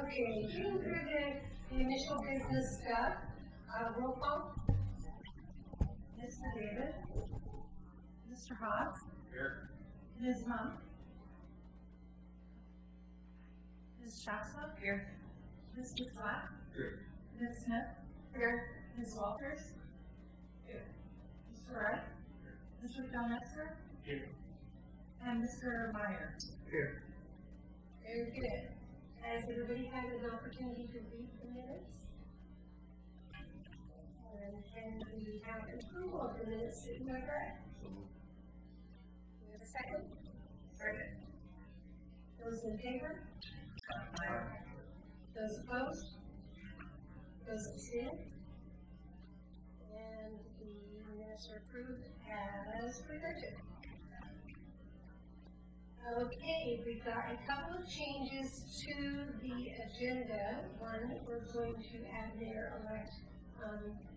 Okay, getting through the initial business stuff. Roll call. Mr. David. Mr. Haas. Here. Ms. Monk. Ms. Shasta. Here. Mr. Flack. Here. Ms. Smith. Here. Ms. Walters. Here. Mr. Wright. Mr. Metzger. Here. And Mr. Meyer. Here. Very good. Has everybody had an opportunity to read the minutes? And we have approval of the minutes, isn't that correct? We have a second? Second. Those in favor? Aye. Those opposed? Those abstained? And the minutes are approved as presented. Okay, we've got a couple of changes to the agenda. One, we're going to add mayor-elect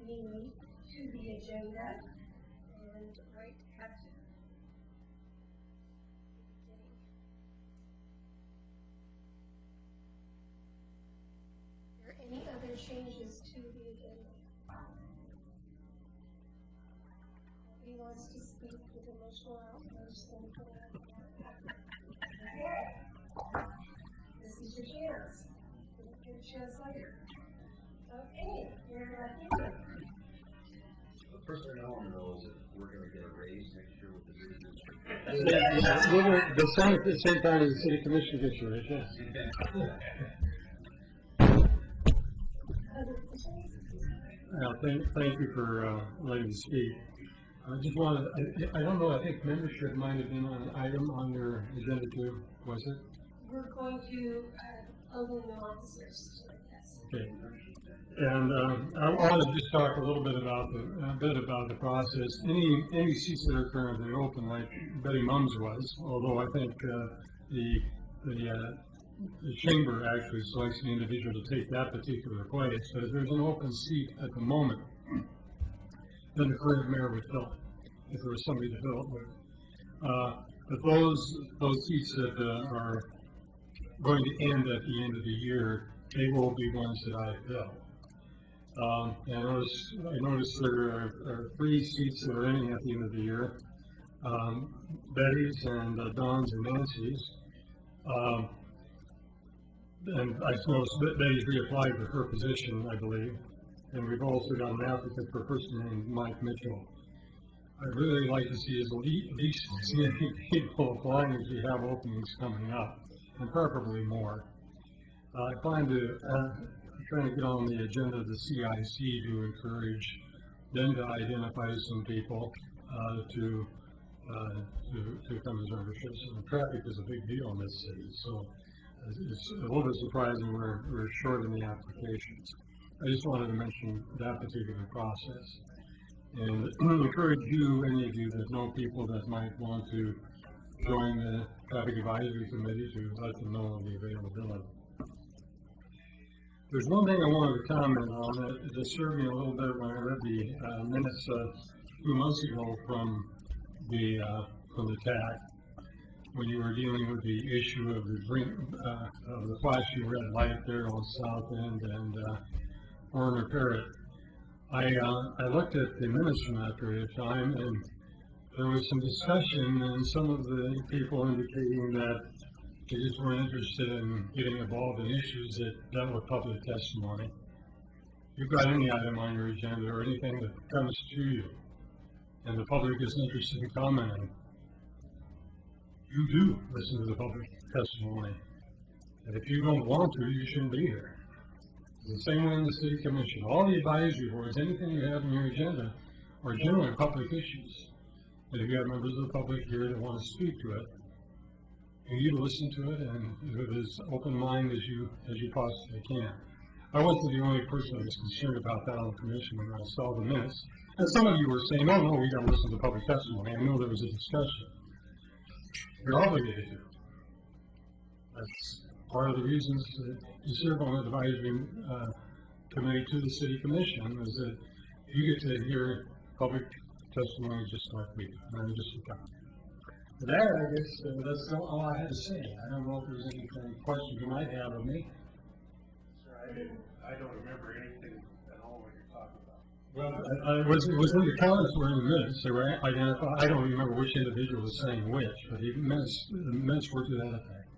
Neely to the agenda, and right at the beginning. Are there any other changes to the agenda? Who wants to speak with emotional outbursts and this is your chance. You'll get a chance later. Okay, you're lucky. The first thing I want to know is if we're going to get a raise next year with the new district. The same at the same time as the city commission gets you, right? Yes. Thank you for letting me speak. I just wanted, I don't know, I think membership might have been on an item on your agenda too, was it? We're going to open the officers. Yes. Okay. And I want to just talk a little bit about the process. Any seats that are currently open, like Betty Mums was, although I think the chamber actually selects an individual to take that particular place. But if there's an open seat at the moment, then the current mayor would fill it, if there was somebody to fill it with. But those seats that are going to end at the end of the year, they will be ones that I fill. I noticed there are 3 seats that are ending at the end of the year, Betty's and Dawn's and Nancy's. And I noticed that Betty's reapplied for her position, I believe. And we've also got an applicant for a person named Mike Mitchell. I'd really like to see at least people applying as we have openings coming up, and preferably more. I plan to trying to get on the agenda of the CIC to encourage them to identify some people to come as memberships. And traffic is a big deal in this city, so it's a little bit surprising we're short in the applications. I just wanted to mention that particular process. And encourage you, any of you that know people that might want to join the Traffic Advisory Committee, to let them know of the availability. There's one thing I wanted to comment on that disturbed me a little bit when I read the minutes a few months ago from the TAC, when you were dealing with the issue of the flashing red light there on South End and Warner Parrott. I looked at the minutes from that period of time, and there was some discussion, and some of the people indicating that they just weren't interested in getting involved in issues that dealt with public testimony. If you've got any item on your agenda or anything that comes to you, and the public is interested in commenting, you do listen to the public testimony. And if you don't want to, you shouldn't be here. The same way in the City Commission. All the advisory boards, anything you have on your agenda, are generally public issues. And if you have members of the public here that want to speak to it, you need to listen to it and with as open mind as you possibly can. I wasn't the only person that was concerned about that on the commission when I saw the minutes. And some of you were saying, oh no, we got to listen to public testimony. I know there was a discussion. You're obligated to. That's part of the reasons that you serve on the advisory committee to the City Commission, is that you get to hear public testimony just like we do. And just That, I guess, that's all I had to say. I don't know if there's any questions you might have of me. Sir, I don't remember anything at all what you're talking about. Well, it was when the comments were in the minutes, they were identified. I don't remember which individual was saying which, but the minutes were to that effect.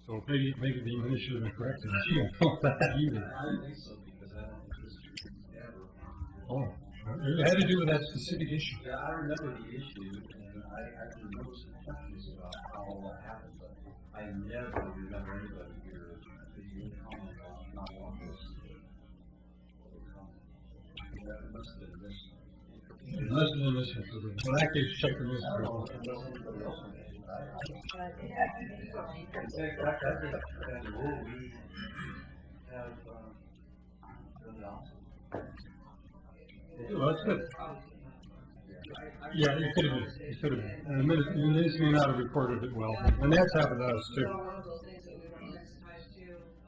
So maybe the minutes should have been corrected. You don't know that either. I don't think so, because I don't think this is ever. Oh, it had to do with that specific issue. Yeah, I remember the issue, and I can remember some questions about how all that happened, but I never remember anybody here making comment on not wanting this. That must have been this. It must have been this one. So in that case, check the minutes. In fact, I think as a rule, we have, done the opposite. Well, that's good. Yeah, it could have been. It could have been. And the minutes may not have recorded it well. And that's happened to us too. One of those things that we don't sensitize to,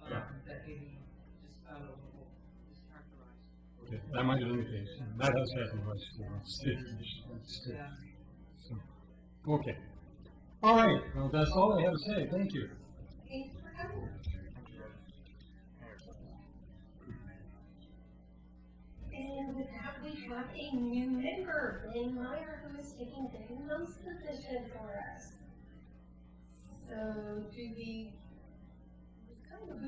that maybe just out of mischaracterized. Okay, that might have been the case. That has happened to us too. Yeah. So, okay. All right. Well, that's all I have to say. Thank you. Thank you for coming. And with that, we have a new member, Ben Meyer, who is taking Ben Hunt's position for us. So, we've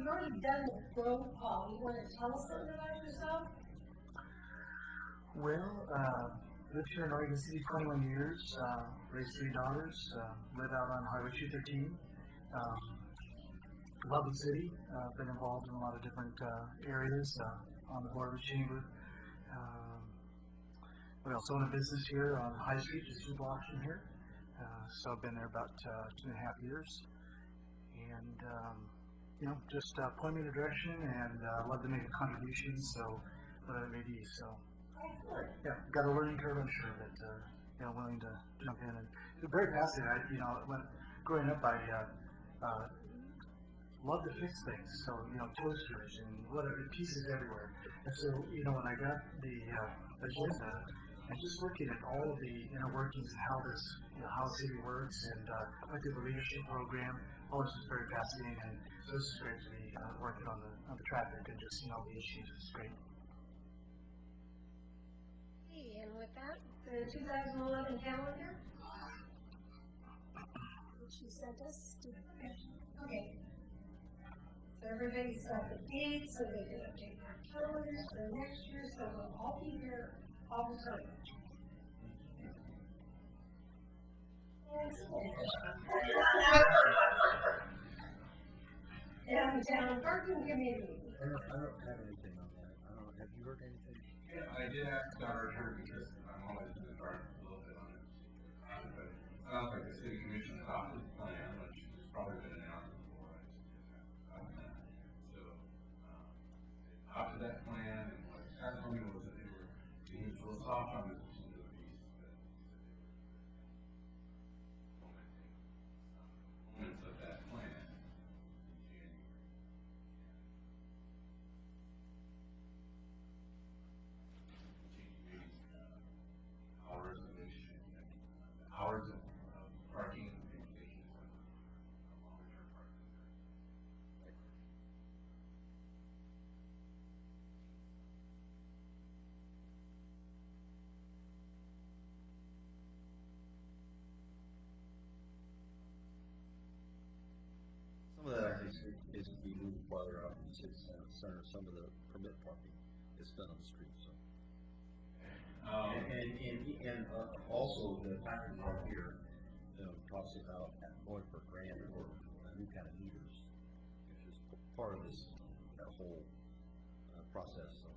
already done the roll call. You want to tell us something about yourself? Well, lived here in Oregon City 21 years, raised 3 daughters, live out on Highway 213. Love the city, been involved in a lot of different areas, on the board of chamber. We also own a business here on High Street, just 2 blocks from here. So I've been there about 2.5 years. And, just point me in a direction, and love to make a contribution, so whatever it may be. So, Excellent. yeah, got a learning curve, I'm sure, but willing to jump in. And it's very fascinating. When growing up, I love to fix things. So, toasters and whatever, pieces everywhere. And so, when I got the agenda, and just looking at all of the inner workings and how this, how the city works, and I went through the leadership program. All this is very fascinating, and so this is great to be working on the traffic and just the issues. It's great. Okay, and with that, the 2011 calendar, which you sent us. Okay. So everybody's got the dates, so they can update their calendars for next year, so we'll all be here all the time. Downtown parking committee. I don't have anything on that. Have you heard anything? Yeah, I did ask Dr. Sher because I'm always in the dark a little bit on it. But it sounds like the city commission adopted the plan, which has probably been announced before. I just haven't gotten that. So, they adopted that plan, and what Scott told me was that they were being a little soft on the facilities, that implementing components of that plan in January. Hours of parking and communications and longer-term parking. Some of that actually is to be moved farther out from the city center. Some of the permit parking is done on the street, so. And also the package out here, talks about going for a grant or a new kind of meters, which is part of this, that whole process, so.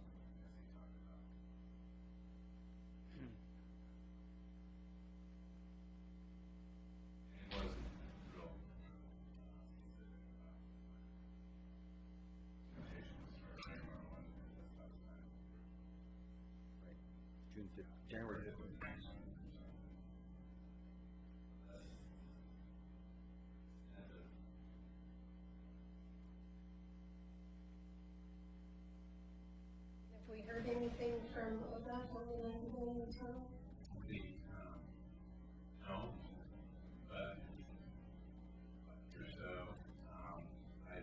It wasn't real June 5th, January 5th. If we heard anything from ODOT on total? The, no, but, or so, I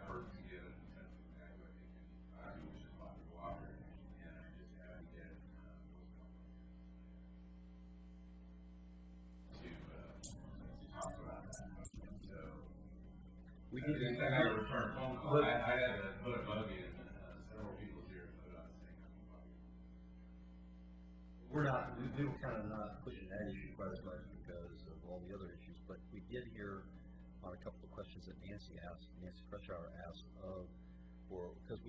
heard to get a sense of exactly what I think, which is a lot of water, and I just had to get, to talk about that, so. We I did, think I got a return phone call, I had to put a bug in, several people here put out saying I'm a bug. we were kind of not pushing that issue quite as much because of all the other issues, but we did hear on a couple of questions that Nancy Freshour asked because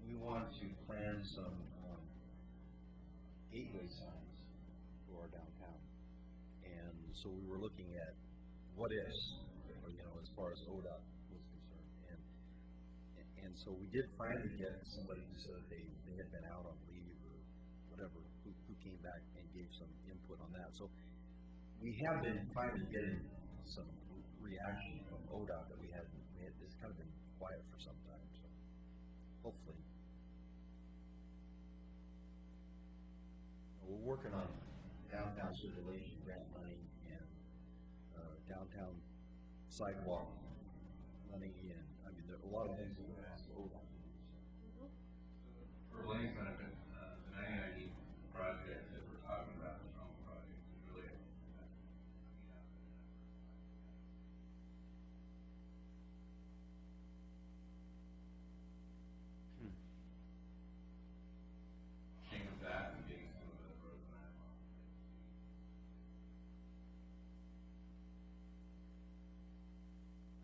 we wanted to plan some gateway signs for our downtown. And so we were looking at what ifs, as far as ODOT was concerned. And so we did finally get somebody who said they had been out on leave or whatever, who came back and gave some input on that. So we have been finally getting some reaction from ODOT that we had. It's kind of been quiet for some time. So hopefully, we're working on downtown circulation grant money and downtown sidewalk money, and I mean there are a lot of things that we're asking ODOT to do. For Lane's benefit, the 99E project that we're talking about, the Trump project, is really, Came with that and getting some of the roads on that.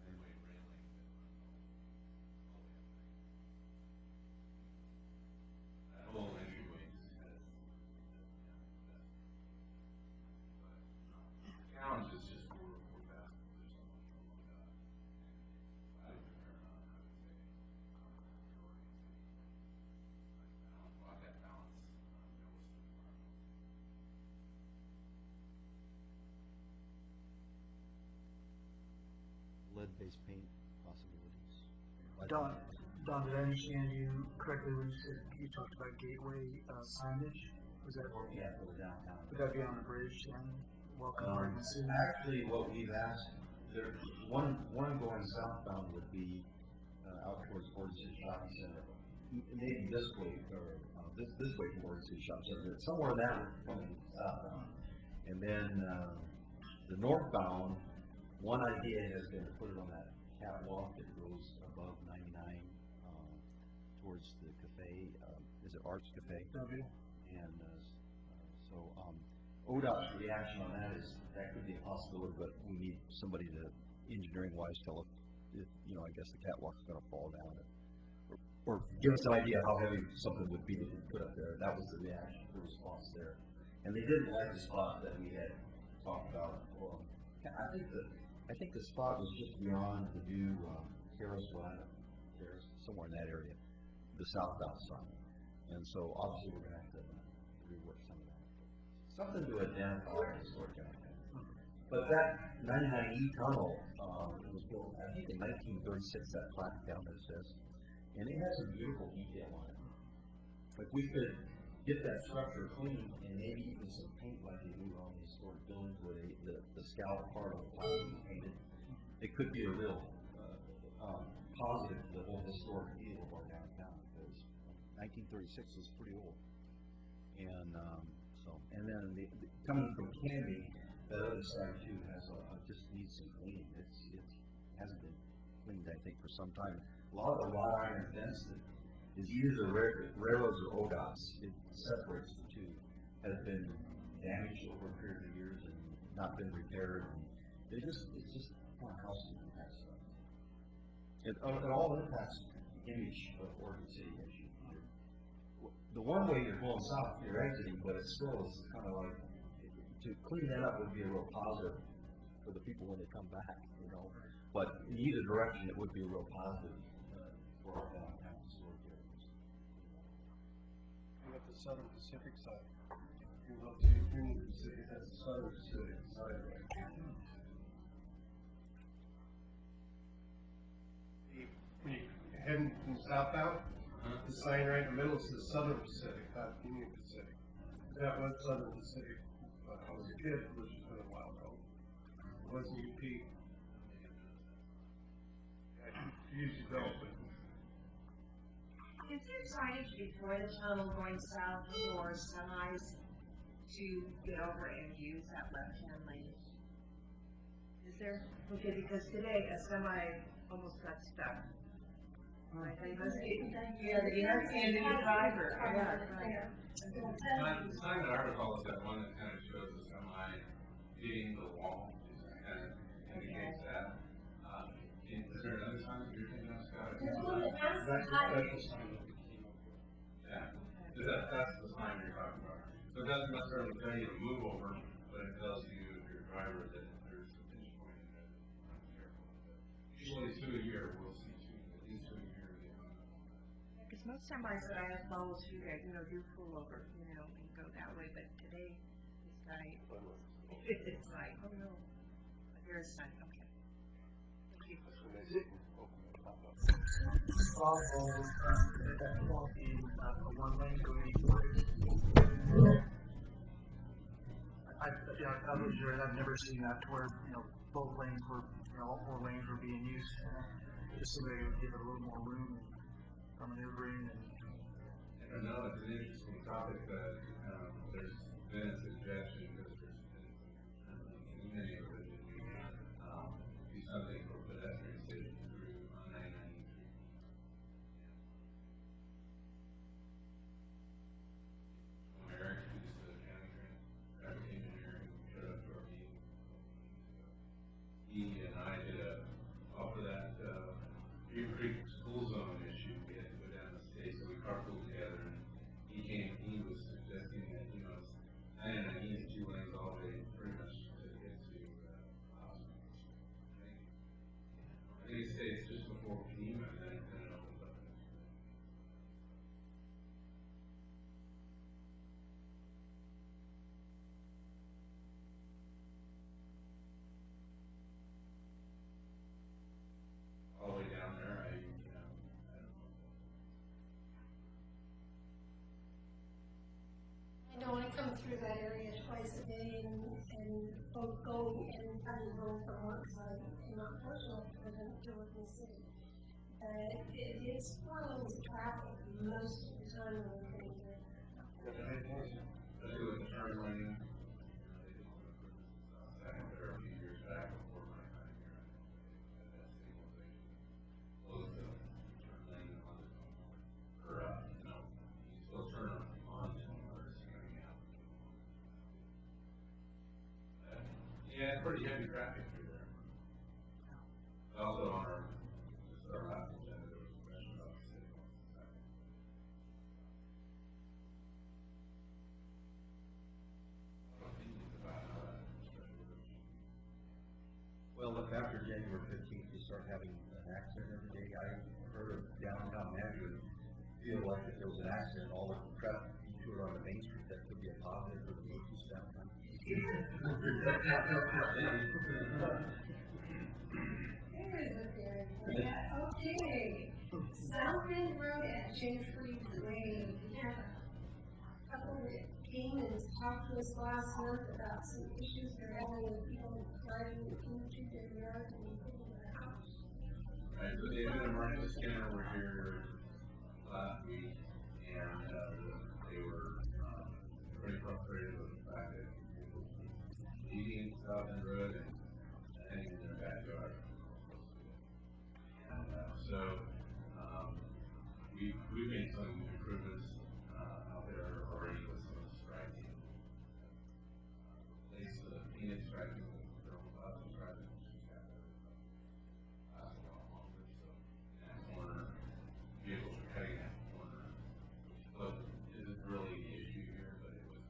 Anyway, railing. That whole entryway just has. The challenge is just we're fast. There's so much more about. I would turn on, I would say. Like that balance. Lead-based paint possibilities. Don, did I understand you correctly when you said you talked about gateway signage? Was that? Yeah, for the downtown. Would that be on the bridge and welcome emergency? Actually, what we've asked, one going southbound would be out towards Ford City Shopping Center. Maybe this way, or this way from Ford City Shopping Center, somewhere in that way, southbound. And then the northbound, one idea has been to put it on that catwalk that goes above 99 towards the cafe. Is it Arts Cafe? W. And so ODOT's reaction on that is that could be a possibility, but we need somebody to engineering-wise tell us if I guess the catwalk's going to fall down, or give us an idea how heavy something would be to put up there. That was the reaction, the response there, and they didn't like the spot that we had talked about. I think the spot was just beyond the new Harris, somewhere in that area, the southbound side. And so obviously we're going to have to rework some of that. Something to identify historic downtown. But that 99E tunnel was built, I think, in 1936, that plaque down there says. And it has some beautiful detail on it. If we could get that structure clean and maybe even some paint like they do on the historic buildings where the scallop part of the plaque is painted, it could be a real positive to the whole historic feel of our downtown, because 1936 is pretty old. And and then coming from Canby, that other side too just needs some cleaning. It hasn't been cleaned, I think, for some time. A lot of the wrought iron fence that is either railroads or ODOT's, it separates the two, has been damaged over a period of years and not been repaired. And it's just kind of housekeeping that stuff. It all impacts the image of Oregon City. The one way you're going south, you're exiting, but it still is kind of like, to clean that up would be a real positive for the people when they come back, But in either direction, it would be a real positive for our downtown historic areas. And at the Southern Pacific side, you look to Union Pacific, that's the Southern Pacific side right now. When you heading from southbound, The sign right in the middle says Southern Pacific, not Union Pacific. That was Southern Pacific when I was a kid, which has been a while ago. It wasn't UP. I usually don't, but Is there signage before the tunnel going south for semis to get over and use that left-hand lane? Is there? Okay, because today a semi almost got stuck. Right, they must be, yeah, they must be a new driver. Yeah, right. The sign that I recall is that one that kind of shows the semi hitting the wall, just kind of indicates that. Is there another sign that you're thinking of, Scott? There's one that has the that's height. the sign that we came up with. Yeah, so that's the sign you're talking about. So it doesn't necessarily tell you to move over, but it tells you, if you're a driver, that there's a pinch point in it. Usually 2 a year, we'll see at least 2 a year. Because most semis that I have followed through there, do pull over, and go that way, but today, this guy, it's like, oh no, there's a sign, okay. Thank you. That quality, one lane going each way. I was sure, I've never seen that to where, both lanes were, all 4 lanes were being used, just so they would give it a little more room for maneuvering and. I know it's an interesting topic that, there's been a suggestion, because there's been some concern in many of it, do something for pedestrian safety through on 993. Eric, who's the county traffic engineer, who showed up to our meeting. He and I did offer that, Deer Creek school zone issue. We had to go down the state, so we carpooled together, and he was suggesting that, it's 990 and 2 lanes all the way pretty much to get to, hospital. I think it's just before FEMA, and then it opens up. All the way down there, I don't know. I know I come through that area twice a day and both go and coming home from work, so I'm not fortunate to work in the city. It's 4 lanes of traffic most of the time when I'm coming through. Especially with the turn lane. They did some improvements and stuff. I remember a few years back before my time here, that stabilization closed the turn lane on the you still turn on to where it's coming out. Yeah, it's pretty heavy traffic through there. Also on our last agenda, there was a question about the city. Well, if after January 15th you start having an accident every day, I heard of downtown Nashville, feel like if there was an accident, all the traffic detour on the main street, that could be a positive for the beaches downtown. Okay, South End Road at Chancery Lane, we have a couple that came and talked to us last month about some issues they're having with people driving into their yard and into their house. Right, so David and Martha Skinner were here last week, and they were pretty frustrated with the fact that people were eating South End Road and hanging in their backyard. And so we've made some improvements out there already with some of the striking. At least the Phoenix striking with the thermal plasma striking, which is kind of lasts a lot longer. So in that corner, vehicles are cutting that corner, which isn't really the issue here, but it was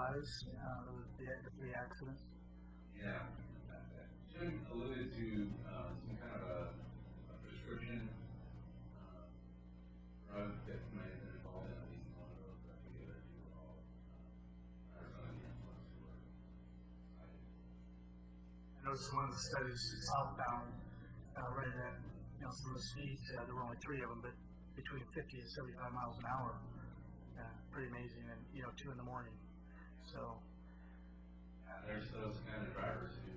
wise, the three accidents? Yeah, Jim alluded to some kind of a prescription drug that may have been involved in at least one of those. I think the other two were all drivers under the influence who were cited. I noticed one of the studies southbound, right at, some of the speeds, there were only 3 of them, but between 50 and 75 miles an hour. Pretty amazing, and 2 in the morning. So, There's those kind of drivers who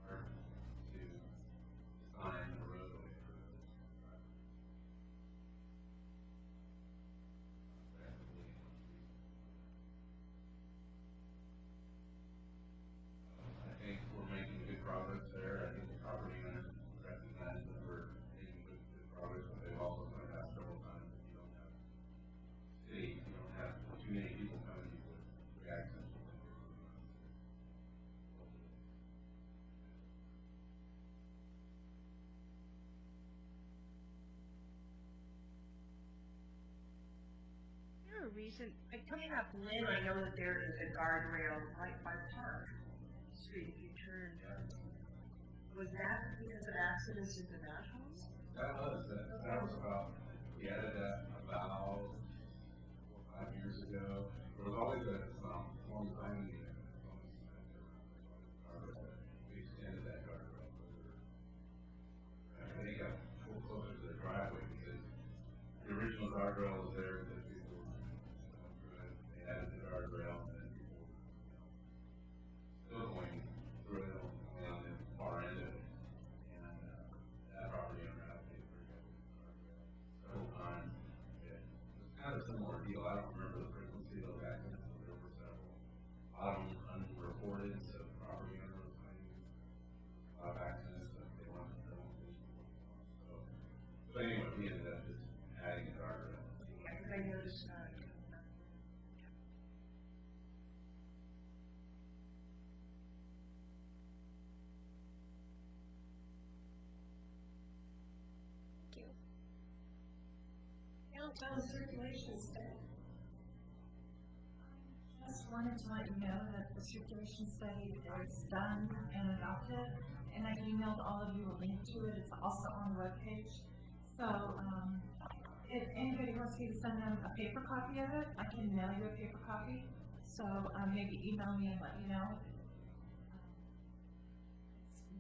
are to design the roadway for those drivers. I think we're making good progress there. I think the property owners recognize that we're making good progress, but they've also pointed out several times that you don't have too many people coming to you with reactions. There a reason, like coming up Lynn, I know that there is a guardrail right by Park Street if you turn. Was that because of accidents at the Nationals? That was about, we added that about 4 or 5 years ago. There was always a long time in there. We extended that guardrail further. I think it got closer to the driveway because the original guardrail was there because people through it. They added the guardrail and then people still going through it on the far end of it. And that property owner had to pay for it several times. It was kind of a similar deal. I don't remember the frequency of those accidents, but there were several. A lot of them unreported, so the property owner was claiming a lot of accidents that they wanted to know. So anyway, we ended up just adding a guardrail. Yeah, because I noticed that. Thank you. Downtown circulation study. Just wanted to let you know that the circulation study is done and adopted, and I emailed all of you a link to it. It's also on the webpage. So, if anybody wants me to send them a paper copy of it, I can mail you a paper copy. So, maybe email me and let me know.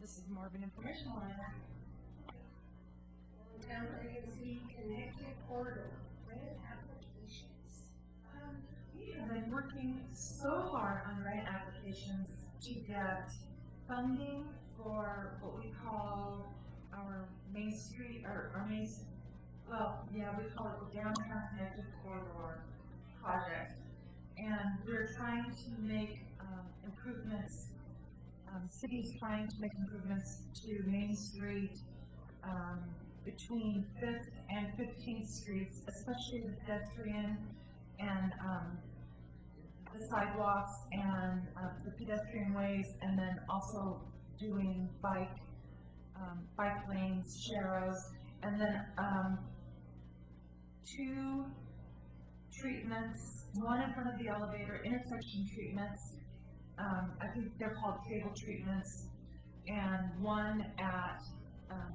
This is more of an informational item. Downtown AZ connected corridor, grant applications. We have been working so hard on grant applications to get funding for what we call our Main Street, or our Main, we call it the Downtown Connected Corridor project. And we're trying to make improvements, cities trying to make improvements to Main Street between 5th and 15th Streets, especially the pedestrian and the sidewalks and the pedestrian ways, and then also doing bike lanes, sharrows, and then 2 treatments, one in front of the elevator, intersection treatments, I think they're called cable treatments, and one at,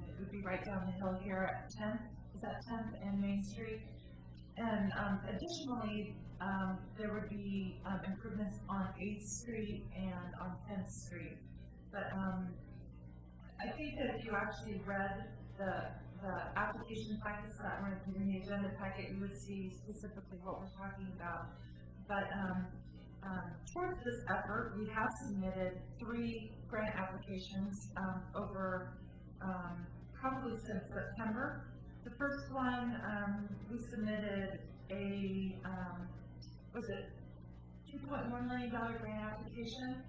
it would be right down the hill here at 10th, is that 10th and Main Street? And additionally, there would be improvements on 8th Street and on 10th Street. But I think that if you actually read the application packets that were in the agenda packet, you would see specifically what we're talking about. But towards this effort, we have submitted 3 grant applications over probably since September. The first one, we submitted a, was it $2.1 million grant application,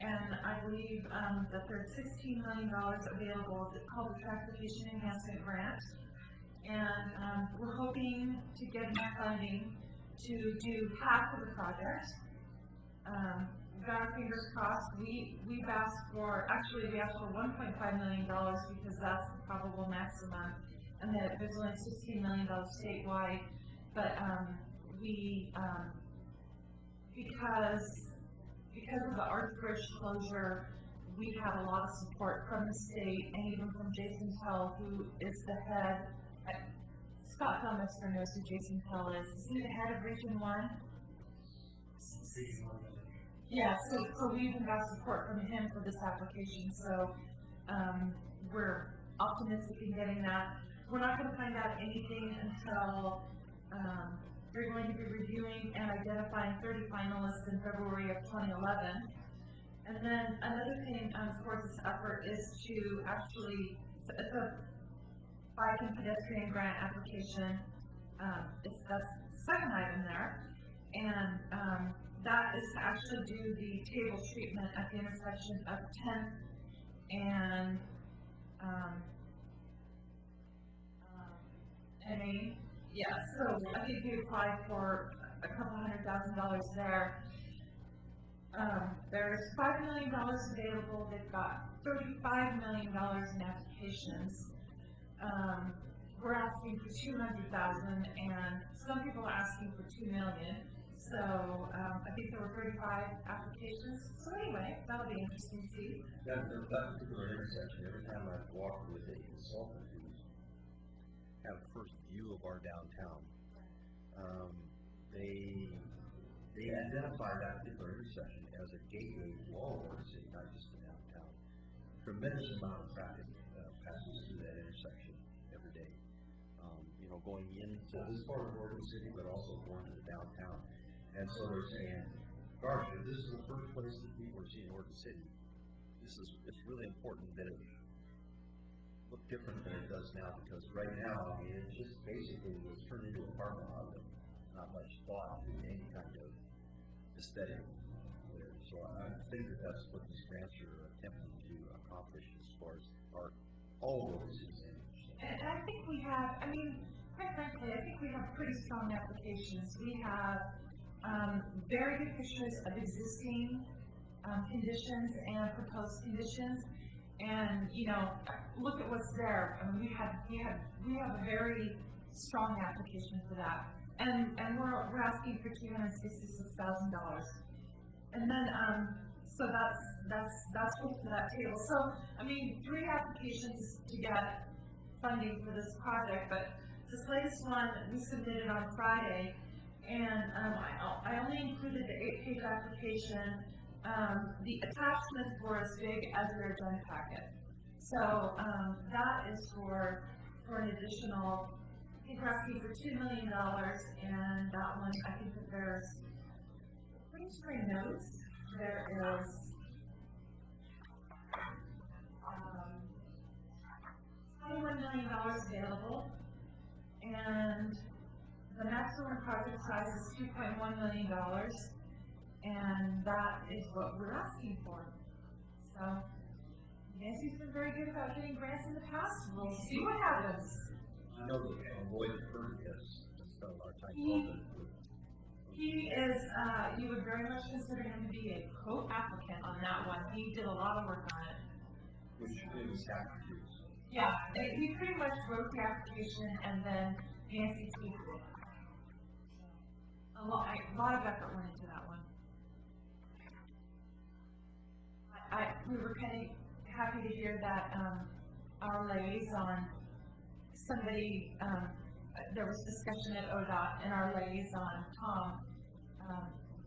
and I believe that there's $16 million available. It's called the Transportation Enhancement Grant, and we're hoping to get enough funding to do half of the project. We've got our fingers crossed. We've asked for, actually we asked for $1.5 million because that's the probable maximum, and that there's only $16 million statewide, but we because of the Arts Bridge closure, we have a lot of support from the state and even from Jason Tell, who is the head. Scott Felmester knows who Jason Tell is. Is he the head of Region 1? Yeah, so we even got support from him for this application, so, we're optimistic in getting that. We're not gonna find out anything until, they're going to be reviewing and identifying 30 finalists in February of 2011. And then another thing, towards this effort is to actually, it's a bike and pedestrian grant application. That's the second item there. And, that is to actually do the table treatment at the intersection of 10th and, Main. Yeah, so I think we applied for a couple $100,000 there. There's $5 million available. They've got $35 million in applications. We're asking for $200,000, and some people are asking for $2 million. So I think there were 35 applications. So anyway, that'll be interesting to see. That particular intersection, every time I've walked with a consultant who's have a first view of our downtown, they identify that particular intersection as a gateway to all of our city, not just the downtown. Tremendous amount of traffic passes through that intersection every day. Going into this part of Oregon City, but also going to the downtown. And so they're saying, gosh, if this is the first place that people are seeing Oregon City, it's really important that it look different than it does now, because right now, I mean, it just basically was turned into a parking lot with not much thought to any kind of aesthetic there. So I think that that's what these grants are attempting to accomplish as far as all of those things. And I think we have, I mean, quite frankly, I think we have pretty strong applications. We have very good pictures of existing conditions and proposed conditions. And, look at what's there. I mean, we have a very strong application for that. And we're asking for $266,000. And then, so that's what's for that table. So, I mean, 3 applications to get funding for this project, but this latest one we submitted on Friday, and I only included the 8-page application. The attachments were as big as their agenda packet. So that is for an additional, I think we're asking for $2 million, and that one, I think that there's, according to my notes, there is $21 million available, and the maximum project size is $2.1 million, and that is what we're asking for. So, Nancy's been very good about getting grants in the past. We'll see what happens. I know that Lloyd Purdy has spent a lot of time talking with. He is, you would very much consider him to be a co-applicant on that one. He did a lot of work on it. Which is happening. Yeah, he pretty much wrote the application, and then Nancy tweaked it. A lot of effort went into that one. We were kind of happy to hear that our liaison, somebody, there was discussion at ODOT, and our liaison, Tom,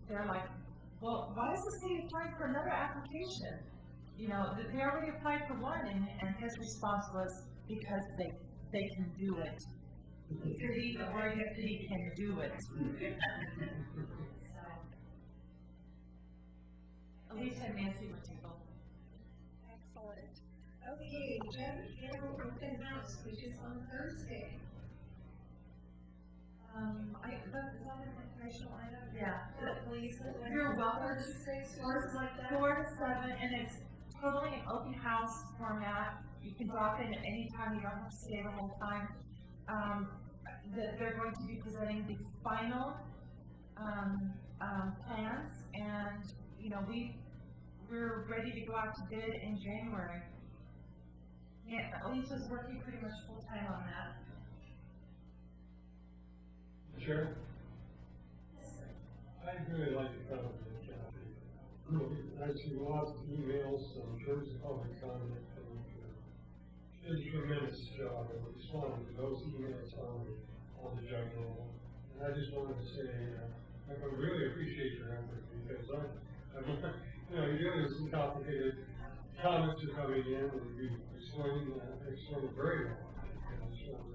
they're like, well, why is the city applying for another application? They already applied for one, and his response was, because they can do it. The city, the Oregon City can do it. So, Elise and Nancy were tickled. Excellent. Okay, general open house, which is on Thursday. Is that an informational item? Yeah. Please. You're welcome. 4 to 7, and it's totally an open house format. You can drop in at any time. You don't have to stay the whole time. They're going to be presenting the final plans, and we're ready to go out to bid in January. Yeah, Lisa's working pretty much full time on that. Sure. I'd really like to comment on Kathy. I see lots of emails, terms of public comment coming through. She did a tremendous job of responding to those emails on the judge level. And I just wanted to say, I really appreciate your effort because I'm you're dealing with some complicated comments are coming in and you explain very well. I just wanted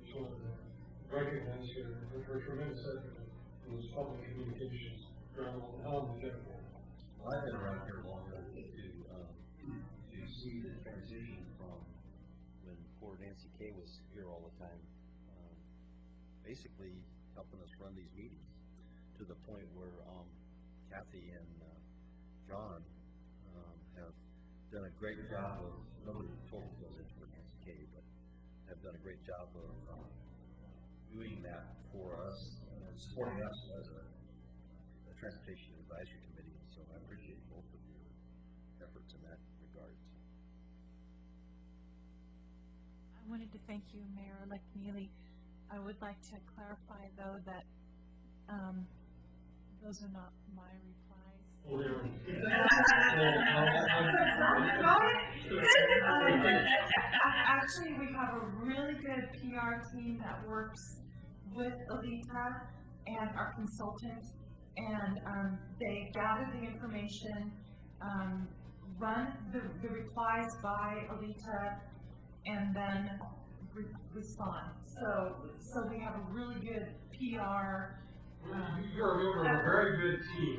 to recognize her tremendous effort in this public communications around the general. Well, I've been around here long enough to see the transition from when poor Nancy Kay was here all the time, basically helping us run these meetings to the point where Kathy and John have done a great job of, nobody totally goes into for Nancy Kay, but have done a great job of doing that for us, supporting us as a transportation advisory committee. So I appreciate both of your efforts in that regard. I wanted to thank you, Mayor-elect Neely. I would like to clarify, though, that those are not my replies. Actually, we have a really good PR team that works with Alita and our consultant, and they gather the information, run the replies by Alita, and then respond. So we have a really good PR. You're a member of a very good team.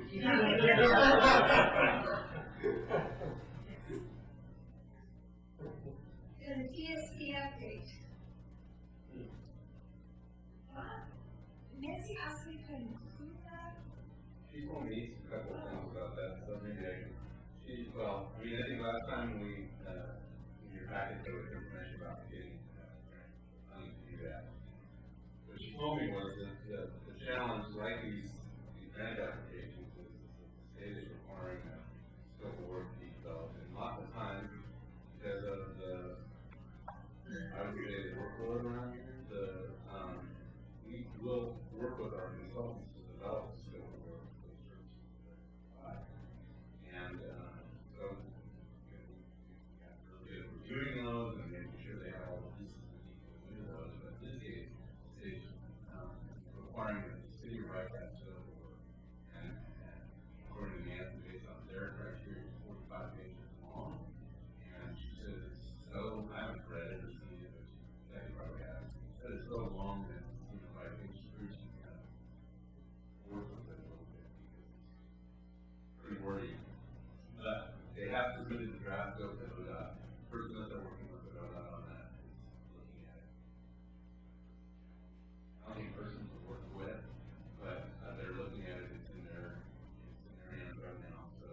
And the TSP update. Nancy asked me to include that. She's going to eat a couple of things about that, so maybe I can. I think last time in your packet there was information about getting money to do that. What she told me was that the challenge, like these grant applications, is the state is requiring a scope of work to be developed, and lots of times, because of I would say the workload around here, we will work with our consultants to develop the scope of work for the services that they provide. And so we have to really get reviewing those and making sure they have all the pieces that need to do those. But in this case, it's requiring that the city write that scope of work. And according to Nancy, based on their criteria, 45 pages long. And she said it's so, I haven't read it or seen it, but she probably has. She said it's so long that I think Spruce can kind of work with it a little bit because it's pretty wordy. But they have submitted the draft scope to ODOT. The person that they're working with at ODOT on that is looking at it. I don't think person to work with, but they're looking at it. It's in their hands right now. So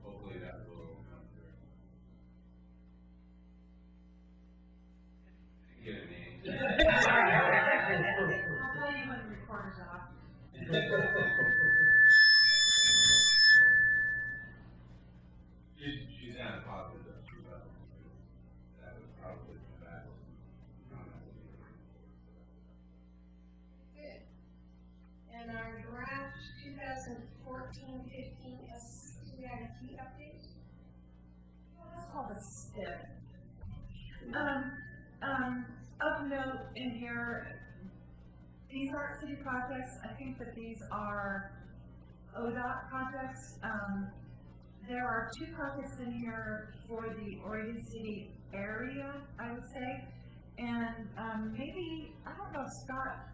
hopefully that will come through. Get a name. I'll tell you when the recorder's off. She's kind of positive that that would probably come back. Good. And our draft 2014-15 SCIP update. That's called a STIP. Of note in here, these aren't city projects. I think that these are ODOT projects. There are two projects in here for the Oregon City area, I would say. And maybe, I don't know, Scott,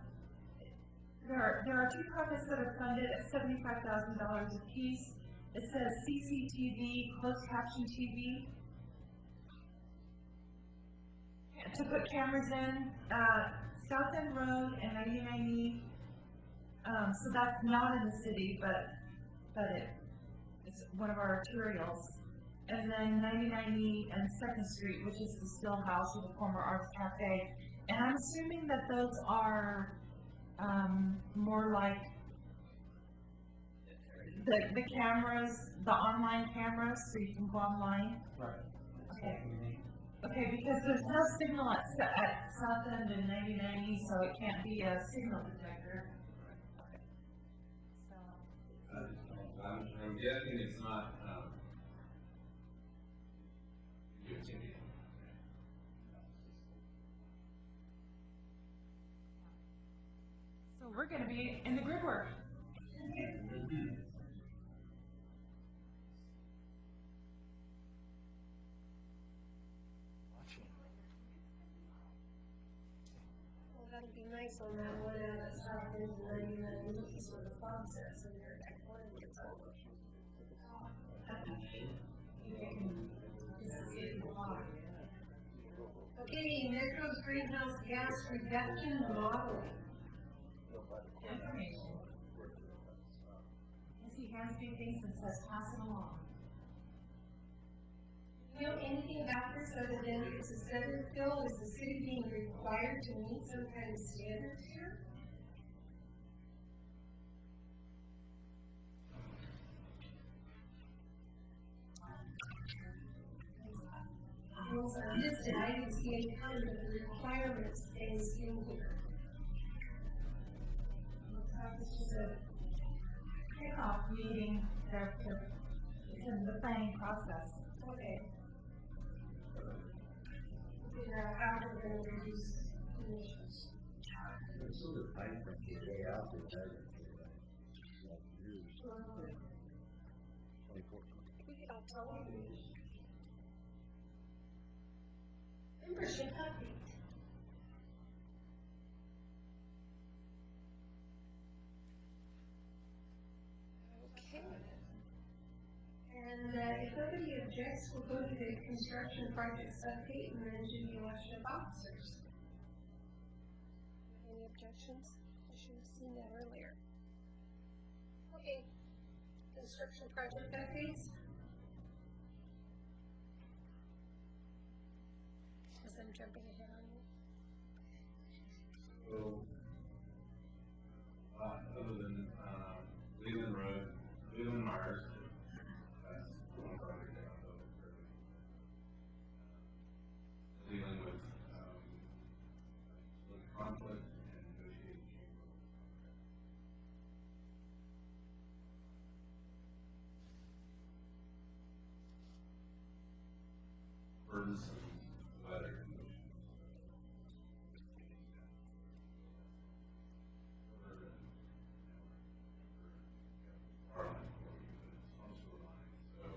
there are two projects that are funded at $75,000 a piece. It says CCTV, closed caption TV. To put cameras in South End Road and 99E. So that's not in the city, but it's one of our arterials. And then 99E and 2nd Street, which is the still house of the former Arts Cafe. And I'm assuming that those are more like the cameras, the online cameras, so you can go online. Right. Okay. Okay, because there's no signal at South End and 99E, so it can't be a signal detector. Okay. So I'm guessing it's not, continuing. So we're gonna be in the grid work. Well, that'd be nice on that one out of South End, and east where the fog sets in there, that one gets over. Okay, Metro's greenhouse gas reduction modeling. Information. Yes, he has big things and says pass it along. Do you know anything about this other than it's a separate bill? Is the city being required to meet some kind of standards here? Also, listed, I didn't see any kind of requirements things in here. It's just a kickoff meeting, it's in the planning process. Okay. Figure out how we're gonna reduce emissions. It's sort of time from the way out there, right? Years. 24. We could all tell them. Membership update. Okay. And if nobody objects, we'll go to the construction projects update and then do the election of officers. Any objections? I should have seen that earlier. Okay. Construction project updates. As I'm jumping ahead on you. So, other than, Leland Road, Leland Myers, that's one project that I'm dealing with, conflict and negotiating chamber. Burdensome letter conditions. Parliament for you, but it's on sewer line, so,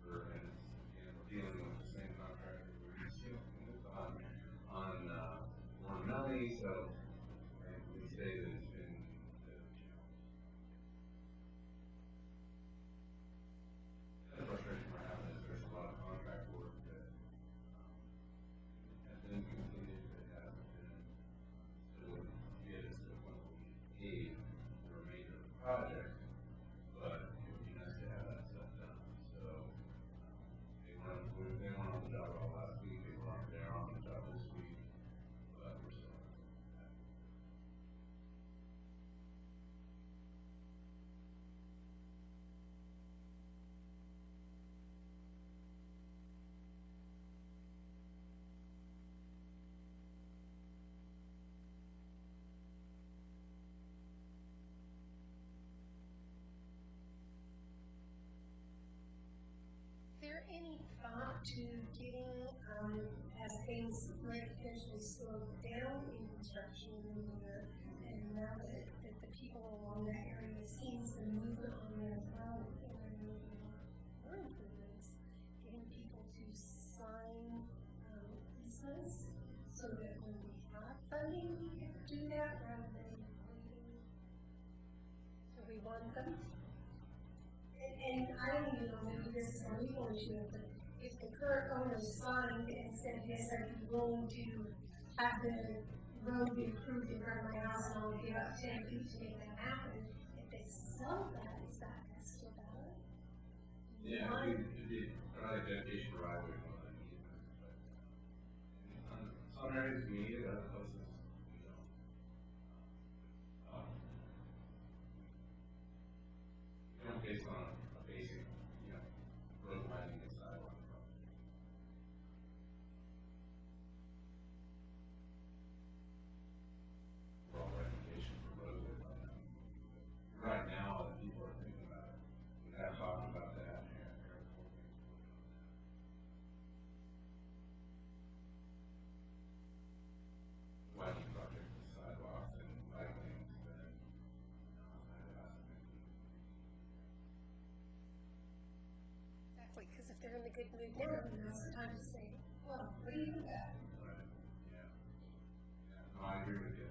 and it's, again, we're dealing with the same contractor we're dealing with on Warren Melly, so, and we say that it's been, the frustration we're having is there's a lot of contract work that, has been completed, but hasn't been, so it wouldn't get us to the point where we paid the remainder of the project, but it would be nice to have that stuff done, so, they weren't on the job all last week, they're on the job this week, but we're still. Is there any thought to getting, as things might potentially slow down in construction here, and now that the people along that area seeing some movement on their road and they're moving on more improvements, getting people to sign, easements, so that when we have funding, we can do that rather than waiting. So we want them. And I don't even know maybe this is a legal issue, but if the current owner signed and said, yes, I'd be willing to have the road be improved in front of my house and I'll give up 10 feet to make that happen, if they sell that, is that still valid? Yeah, it'd be probably dedication to right away more than easement, but some areas we need it, other places we don't. You know, based on a basic, road widening and sidewalk project. Overall recommendation for road width. Right now, exactly, because if they're in a good mood now, then it's time to say, well, what do you think about? Right, yeah. Yeah, no, I agree with you.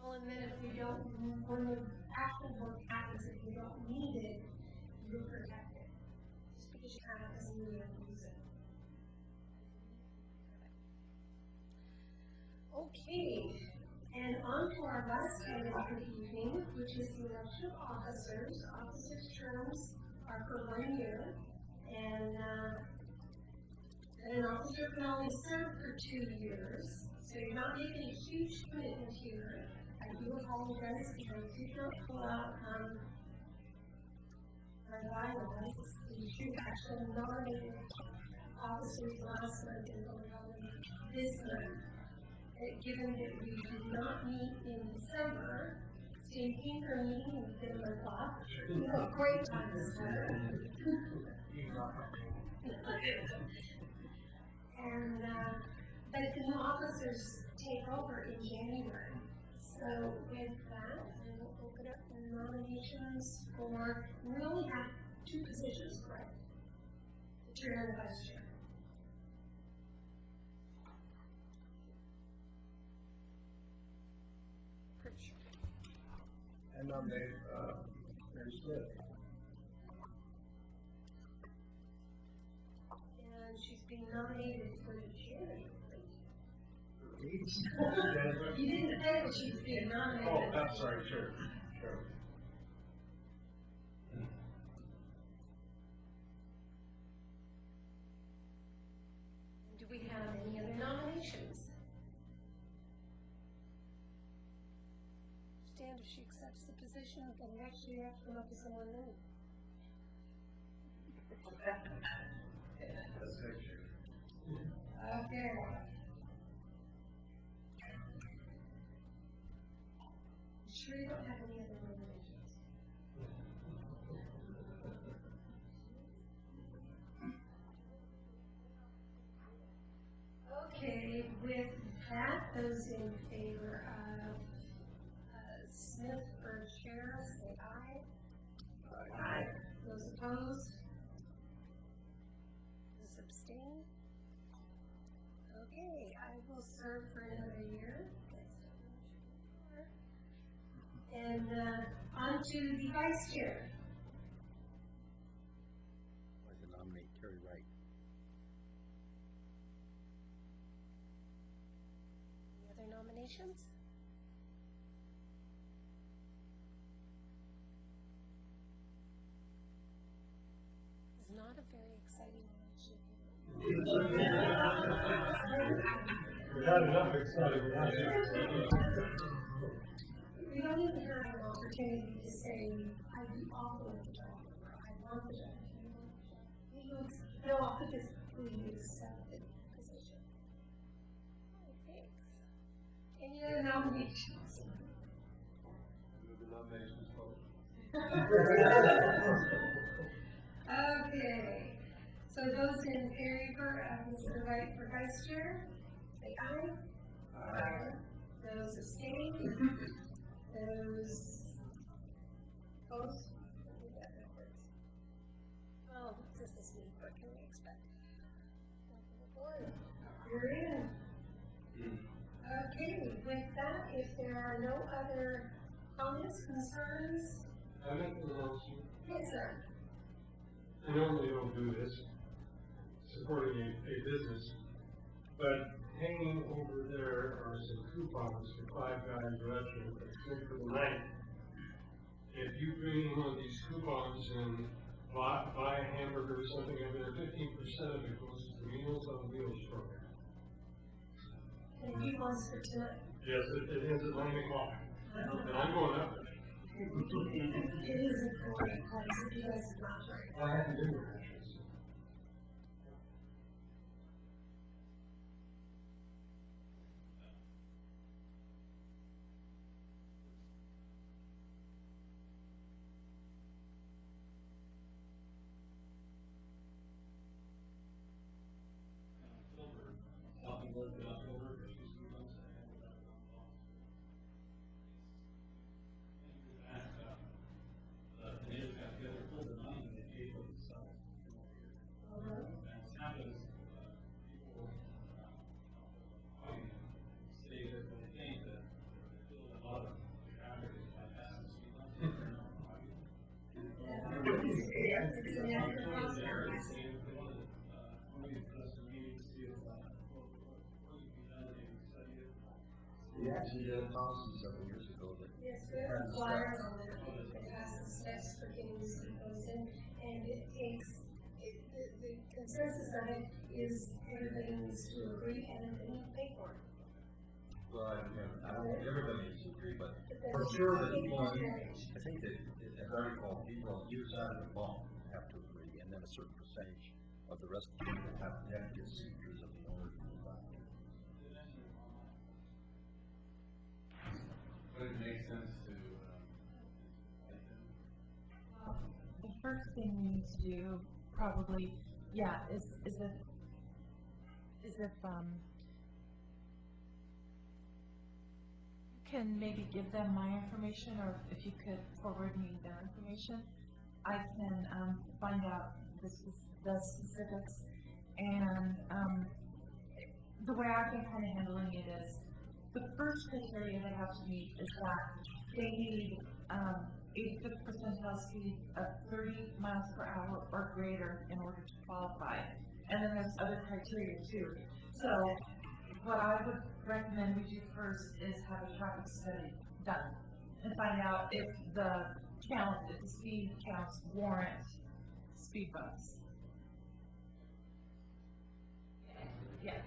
Well, and then if you don't, when the actual work happens, if you don't need it, you're protected. Just because you have it doesn't mean you have to use it. Okay, and on to our last item for the evening, which is the election of officers. Officers' terms are for 1 year, and an officer can only serve for 2 years, so you're not making a huge commitment here. I do apologize because I did not pull out my bylaws. You should actually nominate officers last month and vote on them this month. Given that we did not meet in December, so you came for a meeting and did my thought. We had a great time this time. And but the new officers take over in January. So with that, I will open up the nominations for, we only have 2 positions, correct? The chair and the vice chair. Pretty sure. And nominate, Mary Smith. And she's being nominated for the chair. Jennifer? You didn't say that she was being nominated. Oh, I'm sorry, sure. Do we have any other nominations? Stand if she accepts the position, then next year you have to come up with someone new. That's picture. Okay. You sure you don't have any other nominations? Okay, with that, those in favor of Smith for chair, say aye. Aye. Those opposed? Those abstain? Okay, I will serve for another year. And on to the vice chair. I'd like to nominate Terry Wright. Any other nominations? It's not a very exciting election. We had enough exciting. We don't even have an opportunity to say, I'd be awful at the job, or I want the job. No, I'll put this, please accept the position. Oh, thanks. Any other nominations? The nominations Okay, so those in favor of Mr. Wright for vice chair, say aye. Aye. Those abstaining? Those opposed? Oh, this is me, what can we expect? You're in. Okay, with that, if there are no other comments, concerns? I make the motion. Yes, sir. I normally don't do this, supporting a business, but hanging over there are some coupons for Five Guys restaurant that's good for the night. If you bring in one of these coupons and buy a hamburger or something over there, 15% of it goes to the Meals on Wheels program. And if you want for tonight? Yes, it ends at 9 o'clock, and I'm going up there. It is a great place if you guys have not tried. I haven't been there, actually. is, it's an active process. We actually did a policy several years ago that. Yes, we have a flyer on it, that has the steps for getting these depots in, and it takes, the consensus of it is everybody needs to agree and pay for it. Well, I don't think everybody needs to agree, but for sure that people, I think that, as I recall, people on either side of the bump have to agree, and then a certain percentage of the rest of the people have to get signatures of the owner to move out. Would it make sense to, The first thing we need to do, probably, is if you can maybe give them my information, or if you could forward me their information, I can, find out the specifics, and, the way I've been kind of handling it is, the first criteria they have to meet is that they need, 85th percentile speeds of 30 miles per hour or greater in order to qualify. And then there's other criteria too. So what I would recommend we do first is have a traffic study done and find out if the speed counts warrant speed bumps. Yeah.